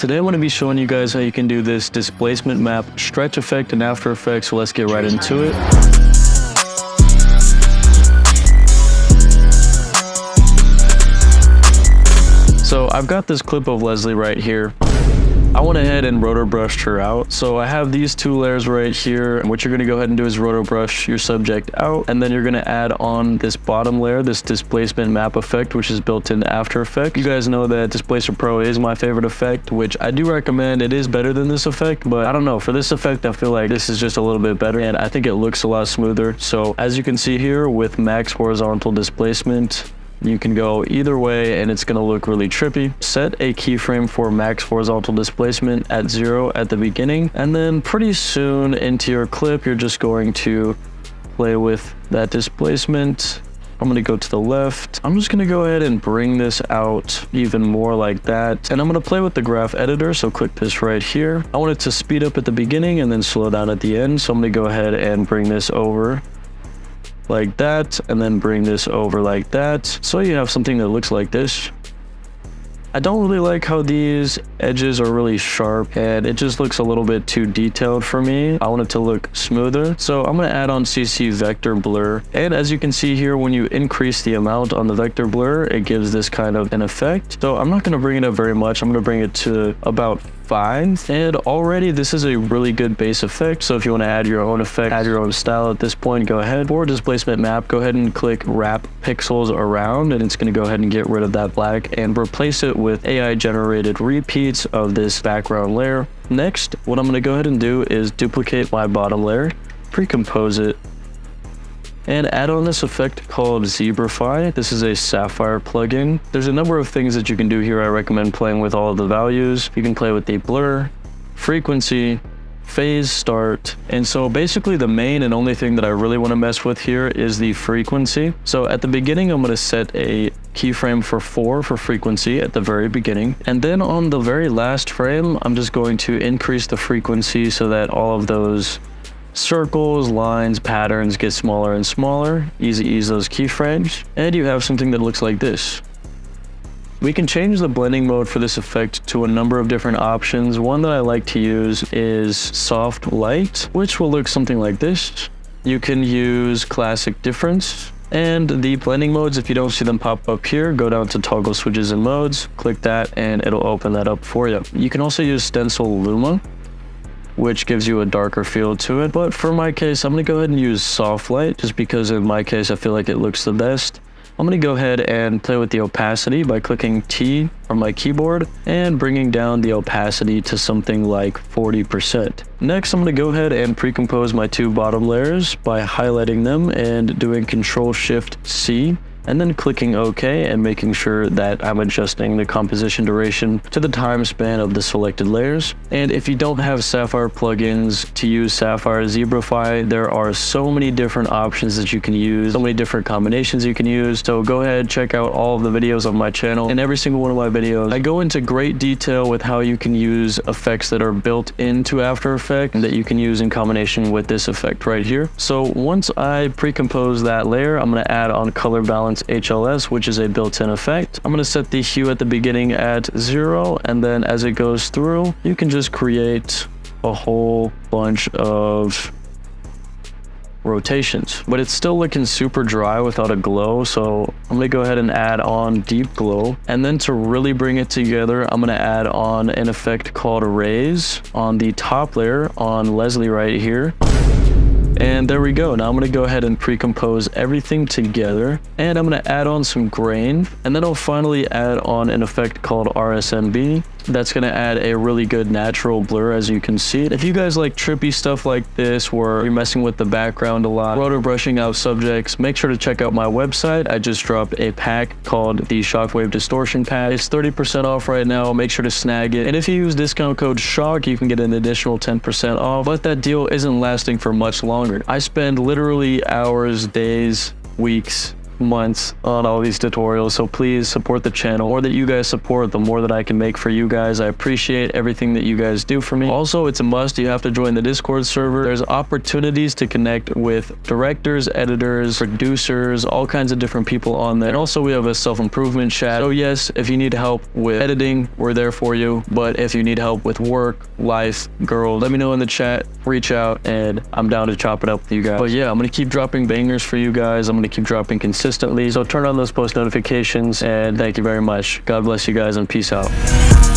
Today I'm going to be showing you guys how you can do this displacement map stretch effect in After Effects, so let's get right into it. So I've got this clip of Leslie right here. I went ahead and rotor brushed her out. So I have these two layers right here. And what you're gonna go ahead and do is rotor brush your subject out. And then you're gonna add on this bottom layer, this displacement map effect, which is built into After Effects. You guys know that Displacer Pro is my favorite effect, which I do recommend. It is better than this effect, but I don't know. For this effect, I feel like this is just a little bit better. And I think it looks a lot smoother. So as you can see here with max horizontal displacement, you can go either way and it's going to look really trippy. Set a keyframe for max horizontal displacement at 0 at the beginning, and then pretty soon into your clip you're just going to play with that displacement. I'm going to go to the left. I'm just going to go ahead and bring this out even more like that, and I'm going to play with the graph editor. So click this right here. I want it to speed up at the beginning and then slow down at the end, so I'm going to go ahead and bring this over like that, and then bring this over like that, so you have something that looks like this. I don't really like how these edges are really sharp, and it just looks a little bit too detailed for me. I want it to look smoother, so I'm going to add on CC vector blur. And as you can see here, when you increase the amount on the vector blur, it gives this kind of an effect. So I'm not going to bring it up very much. I'm going to bring it to about 5, and already this is a really good base effect. So if you want to add your own effect, add your own style at this point, go ahead. For displacement map, go ahead and click wrap pixels around, and it's going to go ahead and get rid of that black and replace it with AI generated repeats of this background layer. Next, what I'm going to go ahead and do is duplicate my bottom layer, pre-compose it, and add on this effect called Zebrify. This is a Sapphire plugin. There's a number of things that you can do here. I recommend playing with all of the values. You can play with the blur, frequency, phase start, and so basically the main and only thing that I really want to mess with here is the frequency. So at the beginning I'm going to set a keyframe for 4 for frequency at the very beginning, and then on the very last frame I'm just going to increase the frequency so that all of those circles, lines, patterns get smaller and smaller. Easy ease those keyframes, and you have something that looks like this. We can change the blending mode for this effect to a number of different options. One that I like to use is soft light, which will look something like this. You can use classic difference, and the blending modes, if you don't see them pop up here, go down to toggle switches and modes, click that, and it'll open that up for you. You can also use stencil luma, which gives you a darker feel to it. But for my case, I'm going to go ahead and use soft light, just because in my case, I feel like it looks the best. I'm going to go ahead and play with the opacity by clicking T on my keyboard and bringing down the opacity to something like 40%. Next, I'm going to go ahead and pre-compose my two bottom layers by highlighting them and doing Control-Shift-C, and then clicking OK and making sure that I'm adjusting the composition duration to the time span of the selected layers. And if you don't have Sapphire plugins to use Sapphire Zebrify, there are so many different options that you can use, so many different combinations you can use. So go ahead, check out all of the videos on my channel. In every single one of my videos, I go into great detail with how you can use effects that are built into After Effects and that you can use in combination with this effect right here. So once I pre-compose that layer, I'm going to add on color balance HLS, which is a built-in effect. I'm going to set the hue at the beginning at 0, and then as it goes through, you can just create a whole bunch of rotations, but it's still looking super dry without a glow. So I'm going to go ahead and add on deep glow, and then to really bring it together, I'm going to add on an effect called raise on the top layer on Leslie right here. And there we go. Now I'm going to go ahead and pre-compose everything together, and I'm going to add on some grain, and then I'll finally add on an effect called RSMB. That's going to add a really good natural blur, as you can see. If you guys like trippy stuff like this, where you're messing with the background a lot, rotor brushing out subjects, make sure to check out my website. I just dropped a pack called the Shockwave Distortion Pack. It's 30% off right now. Make sure to snag it. And if you use discount code SHOCK, you can get an additional 10% off, but that deal isn't lasting for much longer. I spend literally hours, days, weeks months on all these tutorials, so please support the channel. The more that you guys support, the more that I can make for you guys. I appreciate everything that you guys do for me. Also, it's a must, you have to join the Discord server. There's opportunities to connect with directors, editors, producers, all kinds of different people on there. And also we have a self-improvement chat. So yes, if you need help with editing, we're there for you. But if you need help with work, life, girl, let me know in the chat, reach out, and I'm down to chop it up with you guys. But yeah, I'm gonna keep dropping bangers for you guys. I'm gonna keep dropping consistently. So turn on those post notifications, and thank you very much. God bless you guys, and peace out.